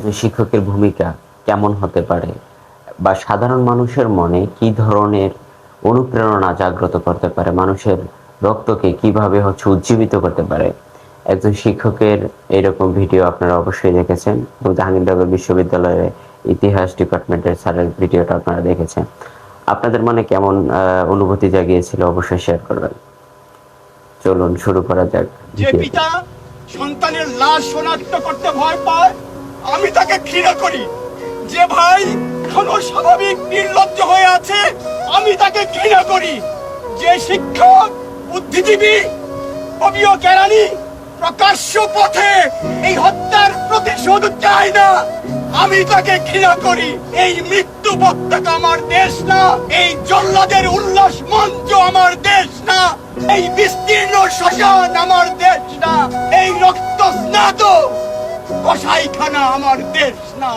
একজন শিক্ষকের ভূমিকা কেমন হতে পারে বা সাধারণ মানুষের মনে কি ধরনের অনুপ্রেরণা জাগ্রত করতে পারে, মানুষের রক্তকে কিভাবে উজ্জীবিত করতে পারে। একজন শিক্ষকের এরকম ভিডিও আপনারা অবশ্যই দেখেছেন, এবং জাহাঙ্গীরনগর বিশ্ববিদ্যালয়ের ইতিহাস ডিপার্টমেন্টের স্যারের ভিডিওটা আপনারা দেখেছেন। আপনাদের মনে কেমন অনুভূতি জাগিয়েছিল অবশ্যই শেয়ার করবেন। চলুন শুরু করা যাক। যে পিতা সন্তানের লাশ শনাক্ত করতে ভয় পায়, আমি তাকে ঘৃণা করি। যে ভাই কোনো স্বাভাবিক নির্লজ্জ হয়ে আছে, আমি তাকে ঘৃণা করি। যে শিক্ষক বুদ্ধিজীবী কবিও কেরানি প্রকাশ্য পথে এই হত্যার প্রতিশোধ চায় না, আমি তাকে ঘৃণা করি। এই মৃত্যু পতাকা আমার দেশ না, এই জল্লাদের উল্লাস মঞ্চ আমার দেশ না, এই বিস্তীর্ণ শ্মশান আমার দেশ না, এই রক্ত স্নাত কসাইখানা আমার দেশ না।